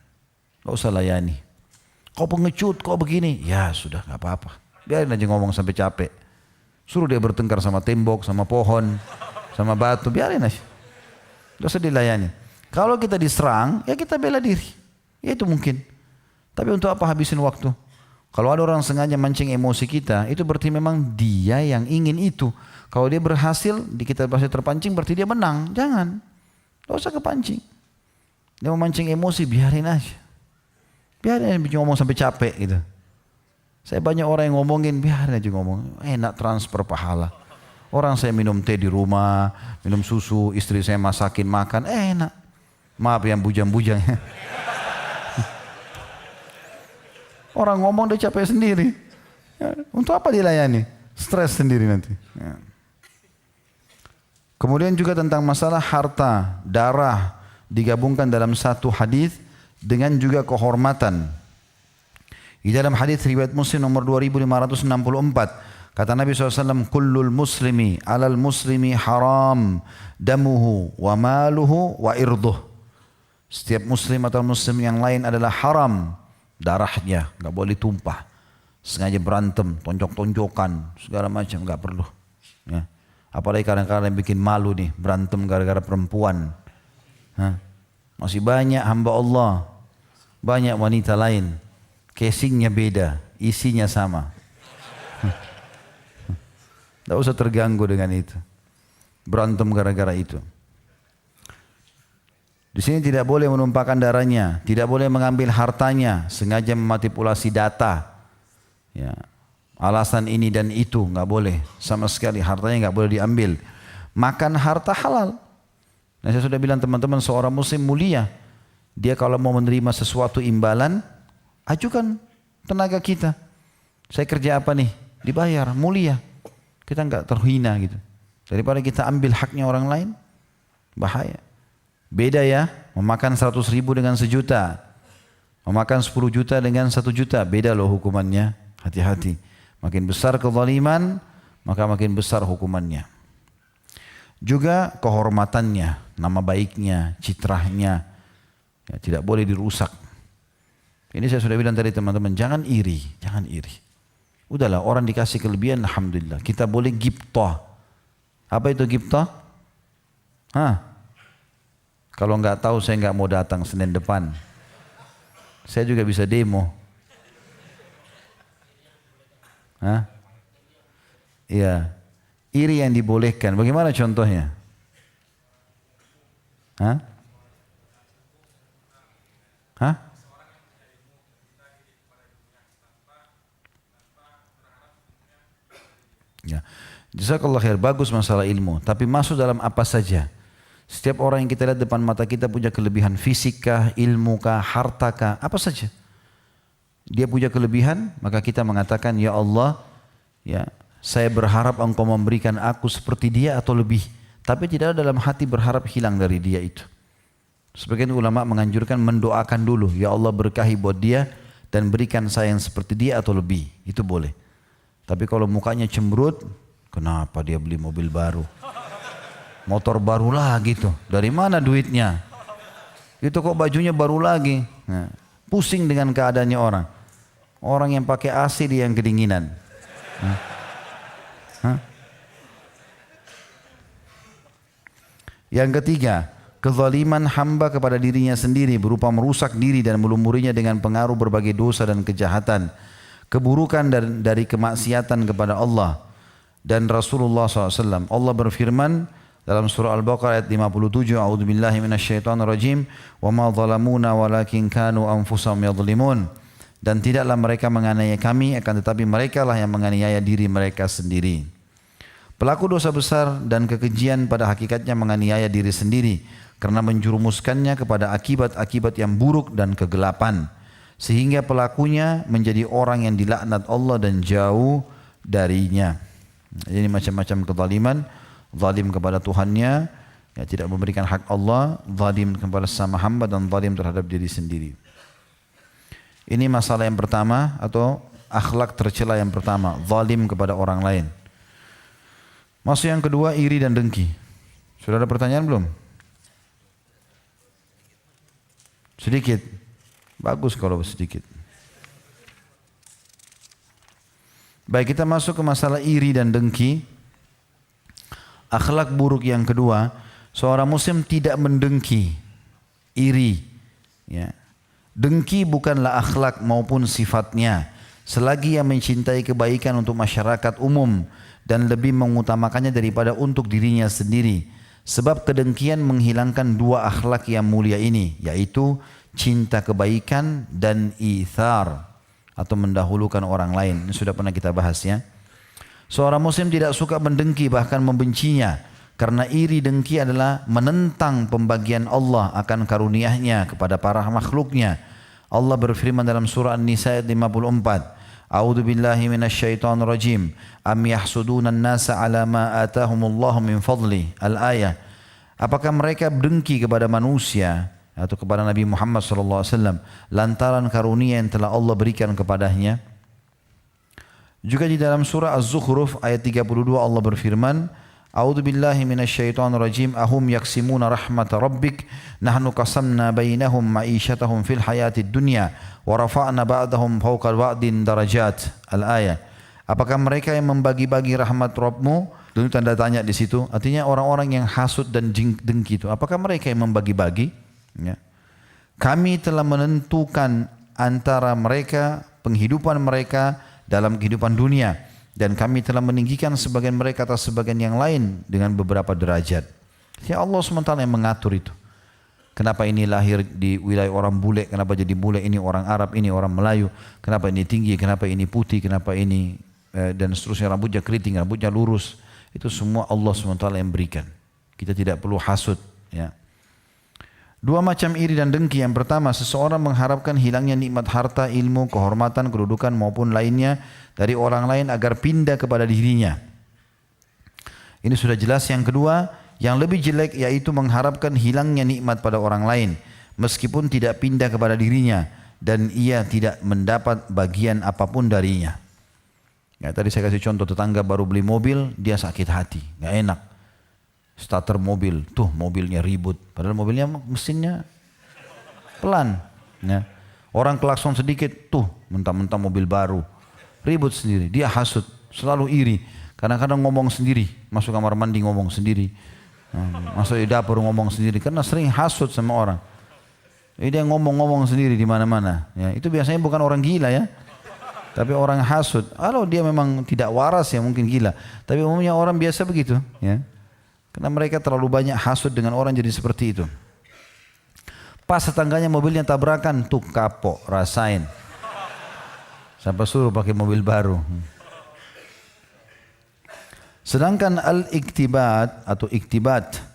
Gak usah layani. Kau pengecut, kau begini. Ya sudah, gak apa-apa. Biarin aja ngomong sampai capek. Suruh dia bertengkar sama tembok, sama pohon, sama batu. Biarin aja. Gak usah dilayani. Kalau kita diserang, ya kita bela diri. Ya itu mungkin. Tapi untuk apa habisin waktu? Kalau ada orang sengaja mancing emosi kita, itu berarti memang dia yang ingin itu. Kalau dia berhasil, kita berhasil terpancing, berarti dia menang. Jangan. Gak usah kepancing. Dia mau mancing emosi, biarin aja. Biarin aja ngomong sampai capek gitu. Saya banyak orang yang ngomongin, biarin aja ngomong. Enak transfer pahala. Orang saya minum teh di rumah, minum susu, istri saya masakin makan, enak. Maaf yang bujang-bujang. Orang ngomong dia capek sendiri. Ya, untuk apa dilayani? Stres sendiri nanti. Ya. Kemudian juga tentang masalah harta, darah digabungkan dalam satu hadis dengan juga kehormatan. Di dalam hadis riwayat Muslim nomor 2564, kata Nabi SAW, kullul muslimi alal muslimi haram damuhu wa maluhu wa irduh. Setiap muslim atau muslim yang lain adalah haram darahnya, nggak boleh tumpah. Sengaja berantem, tonjok-tonjokan, segala macam nggak perlu. Ya. Apalagi kadang-kadang bikin malu nih, berantem gara-gara perempuan. Hah? Masih banyak hamba Allah, banyak wanita lain, casingnya beda, isinya sama. Tidak usah terganggu dengan itu. Berantem gara-gara itu. Di sini tidak boleh menumpahkan darahnya, tidak boleh mengambil hartanya, sengaja memanipulasi data. Ya. Alasan ini dan itu nggak boleh, sama sekali hartanya nggak boleh diambil. Makan harta halal. Nah, saya sudah bilang teman-teman, seorang muslim mulia, dia kalau mau menerima sesuatu imbalan, ajukan tenaga kita. Saya kerja apa nih? Dibayar, mulia. Kita nggak terhina gitu. Daripada kita ambil haknya orang lain, bahaya. Beda ya, memakan 100.000 dengan 1 juta. Memakan 10 juta dengan 1 juta, beda loh hukumannya. Hati-hati. Makin besar kezaliman, maka makin besar hukumannya. Juga kehormatannya, nama baiknya, citrahnya, ya, tidak boleh dirusak. Ini saya sudah bilang tadi teman-teman, jangan iri, jangan iri. Udahlah, orang dikasih kelebihan, alhamdulillah. Kita boleh gibtah. Apa itu gibtah? Kalau nggak tahu, saya nggak mau datang Senin depan. Saya juga bisa demo. Iya, iri yang dibolehkan. Bagaimana contohnya? Hah? Hah? Ya. Jazakallah khair, bagus masalah ilmu, tapi masuk dalam apa saja. Setiap orang yang kita lihat depan mata kita punya kelebihan fisik kah, ilmu kah, harta kah, apa saja. Dia punya kelebihan, maka kita mengatakan, ya Allah, ya, saya berharap engkau memberikan aku seperti dia atau lebih. Tapi tidak ada dalam hati berharap hilang dari dia itu. Sebagian ulama menganjurkan mendoakan dulu, ya Allah berkahi buat dia dan berikan saya yang seperti dia atau lebih. Itu boleh. Tapi kalau mukanya cemberut, kenapa dia beli mobil baru? Motor baru lagi tuh. Dari mana duitnya? Itu kok bajunya baru lagi. Nah, pusing dengan keadaannya orang. Orang yang pakai AC dia yang kedinginan. Hah? Yang ketiga, kezaliman hamba kepada dirinya sendiri berupa merusak diri dan melumurinya dengan pengaruh berbagai dosa dan kejahatan. Keburukan dari kemaksiatan kepada Allah dan Rasulullah SAW. Allah berfirman dalam surah Al-Baqarah ayat 57, A'udzubillahi minasyaitonirrajim, wa ma zalamuna walakin kanu anfusahum yadhlimun. Dan tidaklah mereka menganiaya kami, akan tetapi mereka lah yang menganiaya diri mereka sendiri. Pelaku dosa besar dan kekejian pada hakikatnya menganiaya diri sendiri karena menjurumuskannya kepada akibat-akibat yang buruk dan kegelapan. Sehingga pelakunya menjadi orang yang dilaknat Allah dan jauh darinya. Ini macam-macam kezaliman, zalim kepada Tuhannya, ya, tidak memberikan hak Allah, zalim kepada sesama hamba dan zalim terhadap diri sendiri. Ini masalah yang pertama atau akhlak tercela yang pertama, zalim kepada orang lain. Masuk yang kedua, iri dan dengki. Sudah ada pertanyaan belum? Sedikit. Bagus kalau sedikit. Baik, kita masuk ke masalah iri dan dengki. Akhlak buruk yang kedua, seorang muslim tidak mendengki, iri. Ya. Dengki bukanlah akhlak maupun sifatnya, selagi yang mencintai kebaikan untuk masyarakat umum dan lebih mengutamakannya daripada untuk dirinya sendiri. Sebab kedengkian menghilangkan dua akhlak yang mulia ini, yaitu cinta kebaikan dan ithar atau mendahulukan orang lain. Ini sudah pernah kita bahas ya. Seorang muslim tidak suka mendengki, bahkan membencinya, karena iri dengki adalah menentang pembagian Allah akan karunia-Nya kepada para makhluknya. Allah berfirman dalam surah An-Nisa ayat 54, A'udzu billahi minasyaitonir rajim. Am yahsuduna an-nasa 'ala ma atahumullahu min fadli. Al-ayah. Apakah mereka dengki kepada manusia atau kepada Nabi Muhammad SAW lantaran karunia yang telah Allah berikan kepadanya? Juga di dalam surah Az-Zukhruf ayat 32 Allah berfirman, A'udzu billahi minasyaitonir rajim. Ahum yaksimuna rahmat rabbik nahnu qasamna bainahum ma'isyatahum fil hayatid dunya wa rafa'na ba'dahum fawqa ba'din darajat. Al-ayah. Apakah mereka yang membagi-bagi rahmat Rabbmu? Lalu tanda tanya di situ. Artinya orang-orang yang hasud dan dengki itu, apakah mereka yang membagi-bagi? Ya. Kami telah menentukan antara mereka, penghidupan mereka dalam kehidupan dunia, dan kami telah meninggikan sebagian mereka atas sebagian yang lain dengan beberapa derajat. Ya Allah SWT yang mengatur itu. Kenapa ini lahir di wilayah orang bule, kenapa jadi bule, ini orang Arab, ini orang Melayu, kenapa ini tinggi, kenapa ini putih, kenapa ini dan seterusnya, rambutnya keriting, rambutnya lurus. Itu semua Allah SWT yang berikan. Kita tidak perlu hasud. Ya. Dua macam iri dan dengki. Yang pertama, seseorang mengharapkan hilangnya nikmat harta, ilmu, kehormatan, kedudukan maupun lainnya dari orang lain agar pindah kepada dirinya. Ini sudah jelas. Yang kedua, yang lebih jelek yaitu mengharapkan hilangnya nikmat pada orang lain meskipun tidak pindah kepada dirinya dan ia tidak mendapat bagian apapun darinya. Ya, tadi saya kasih contoh, tetangga baru beli mobil, dia sakit hati, gak enak. Starter mobil, tuh mobilnya ribut, padahal mobilnya mesinnya pelan. Ya. Orang klakson sedikit, tuh mentah-mentah mobil baru, ribut sendiri. Dia hasut, selalu iri. Kadang-kadang ngomong sendiri, masuk kamar mandi ngomong sendiri, masuk di dapur ngomong sendiri, karena sering hasut sama orang. Jadi dia ngomong-ngomong sendiri di mana-mana. Ya, itu biasanya bukan orang gila ya, tapi orang hasut. Kalau dia memang tidak waras ya mungkin gila, tapi umumnya orang biasa begitu. Ya. Karena mereka terlalu banyak hasud dengan orang jadi seperti itu. Pas tetangganya mobilnya tabrakan, tuh kapok, rasain. Sampai suruh pakai mobil baru. Sedangkan al-iktibat atau iktibat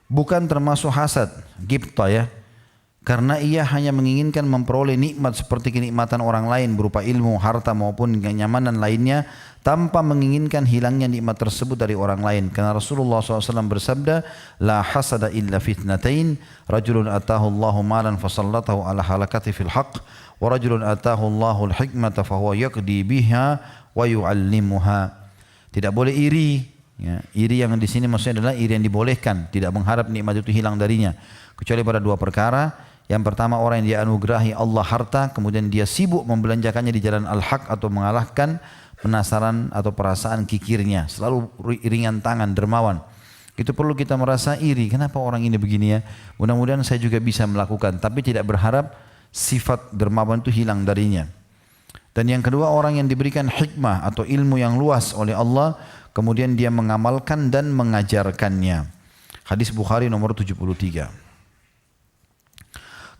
bukan termasuk hasad, gibta ya. Karena ia hanya menginginkan memperoleh nikmat seperti kenikmatan orang lain berupa ilmu, harta maupun kenyamanan lainnya tanpa menginginkan hilangnya nikmat tersebut dari orang lain. Karena Rasulullah SAW bersabda, La hasada illa fitnatain, rajulun atahu Allahu malan fasallatahu ala halakati fil haq, wa rajulun atahu Allahu al-hikmata fahuwa yaqdi biha wa yu'allimuha. Tidak boleh iri. Ya, iri yang di sini maksudnya adalah iri yang dibolehkan, tidak mengharap nikmat itu hilang darinya. Kecuali pada dua perkara. Yang pertama orang yang dianugerahi Allah harta, kemudian dia sibuk membelanjakannya di jalan al-haq atau mengalahkan penasaran atau perasaan kikirnya. Selalu ringan tangan, dermawan. Itu perlu kita merasa iri. Kenapa orang ini begini ya? Mudah-mudahan saya juga bisa melakukan. Tapi tidak berharap sifat dermawan itu hilang darinya. Dan yang kedua orang yang diberikan hikmah atau ilmu yang luas oleh Allah, kemudian dia mengamalkan dan mengajarkannya. Hadis Bukhari nomor 73.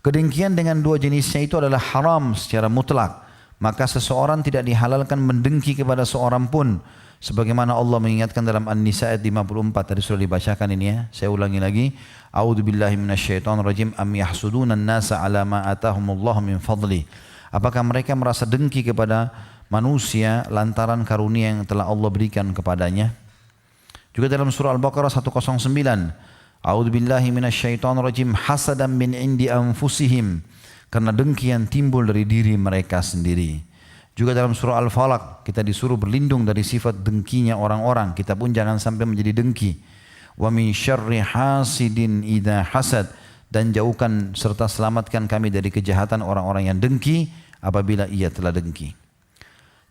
Kedengkian dengan dua jenisnya itu adalah haram secara mutlak. Maka seseorang tidak dihalalkan mendengki kepada seorang pun. Sebagaimana Allah mengingatkan dalam An-Nisa ayat 54. Tadi sudah dibacakan ini ya. Saya ulangi lagi. A'udzubillahi minasyaitonirrajim. Am yahsudunan nasa ala ma atahumullahu min fadli. Apakah mereka merasa dengki kepada manusia lantaran karunia yang telah Allah berikan kepadanya? Juga dalam surah Al-Baqarah 109. A'udzubillahi minasyaitonirrajim hasadan min indi anfusihim, karena dengki yang timbul dari diri mereka sendiri. Juga dalam surah Al-Falaq kita disuruh berlindung dari sifat dengkinya orang-orang, kita pun jangan sampai menjadi dengki. Wa min syarri hasidin idza hasad, dan jauhkan serta selamatkan kami dari kejahatan orang-orang yang dengki apabila ia telah dengki.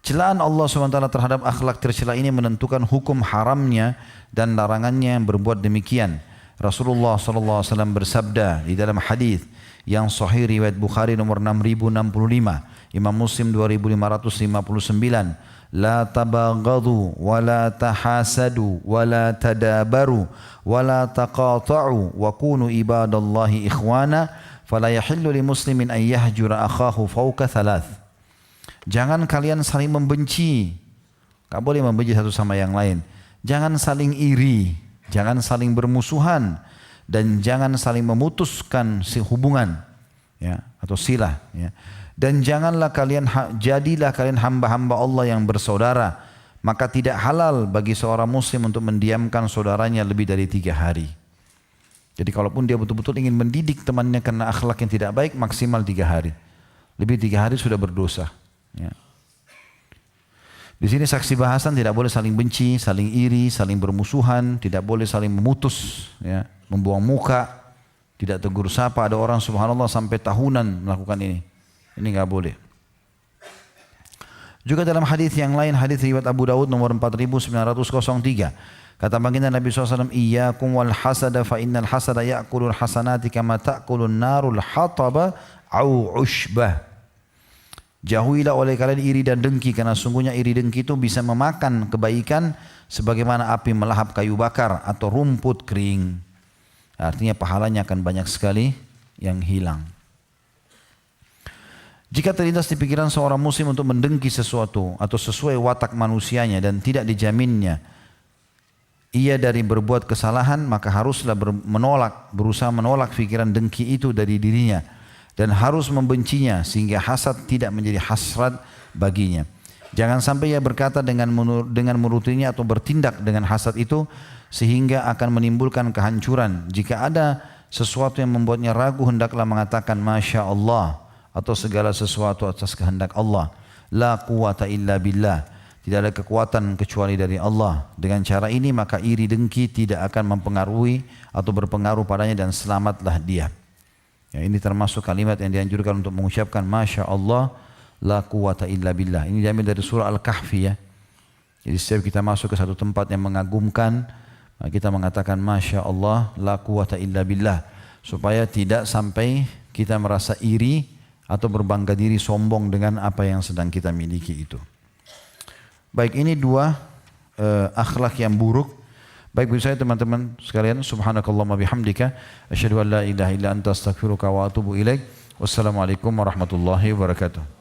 Celaan Allah SWT terhadap akhlak tercela ini menentukan hukum haramnya dan larangannya yang berbuat demikian. Rasulullah SAW bersabda di dalam hadis yang sahih riwayat Bukhari nomor 6065, Imam Muslim 2559, la tabaghadu wa la tahasadu wa la tadabaru wa la taqata'u wa kunu ibadallahi ikhwana fala yahillu li muslimin an yahjura akhahu fawqa thalath. Jangan kalian saling membenci. Enggak boleh membenci satu sama yang lain. Jangan saling iri. Jangan saling bermusuhan dan jangan saling memutuskan hubungan ya, atau silah ya. Dan jadilah kalian hamba-hamba Allah yang bersaudara, maka tidak halal bagi seorang muslim untuk mendiamkan saudaranya lebih dari 3 hari. Jadi kalaupun dia betul-betul ingin mendidik temannya karena akhlak yang tidak baik, maksimal 3 hari. Lebih 3 hari sudah berdosa ya. Di sini saksi bahasan tidak boleh saling benci, saling iri, saling bermusuhan, tidak boleh saling memutus, ya, membuang muka, tidak tegur sapa. Ada orang subhanallah sampai tahunan melakukan ini. Ini enggak boleh. Juga dalam hadis yang lain, hadis riwayat Abu Dawud nomor 4903. Kata baginda Nabi SAW, Iyyakum wal hasada fa innal hasada ya'kulul hasanati kama ta'kulun narul hataba au ushbah. Jauhilah oleh kalian iri dan dengki, karena sungguhnya iri dengki itu bisa memakan kebaikan sebagaimana api melahap kayu bakar atau rumput kering. Artinya pahalanya akan banyak sekali yang hilang. Jika terlintas di pikiran seorang muslim untuk mendengki sesuatu atau sesuai watak manusianya dan tidak dijaminnya ia dari berbuat kesalahan, maka haruslah berusaha menolak pikiran dengki itu dari dirinya. Dan harus membencinya sehingga hasad tidak menjadi hasrat baginya. Jangan sampai ia berkata dengan menurutinya atau bertindak dengan hasad itu sehingga akan menimbulkan kehancuran. Jika ada sesuatu yang membuatnya ragu, hendaklah mengatakan Masya Allah atau segala sesuatu atas kehendak Allah. La quwata illa billah. Tidak ada kekuatan kecuali dari Allah. Dengan cara ini maka iri dengki tidak akan mempengaruhi atau berpengaruh padanya dan selamatlah dia. Ya, ini termasuk kalimat yang dianjurkan untuk mengucapkan Masya Allah la quwata illa billah. Ini diambil dari surah Al-Kahfi ya. Jadi setiap kita masuk ke satu tempat yang mengagumkan, kita mengatakan Masya Allah la quwata illa billah. Supaya tidak sampai kita merasa iri atau berbangga diri, sombong dengan apa yang sedang kita miliki itu. Baik, ini dua akhlak yang buruk. Baik begitu saya teman-teman sekalian, subhanakallahumma bihamdika asyhadu an la ilaha illa anta astaghfiruka wa atubu ilaik. Wassalamualaikum warahmatullahi wabarakatuh.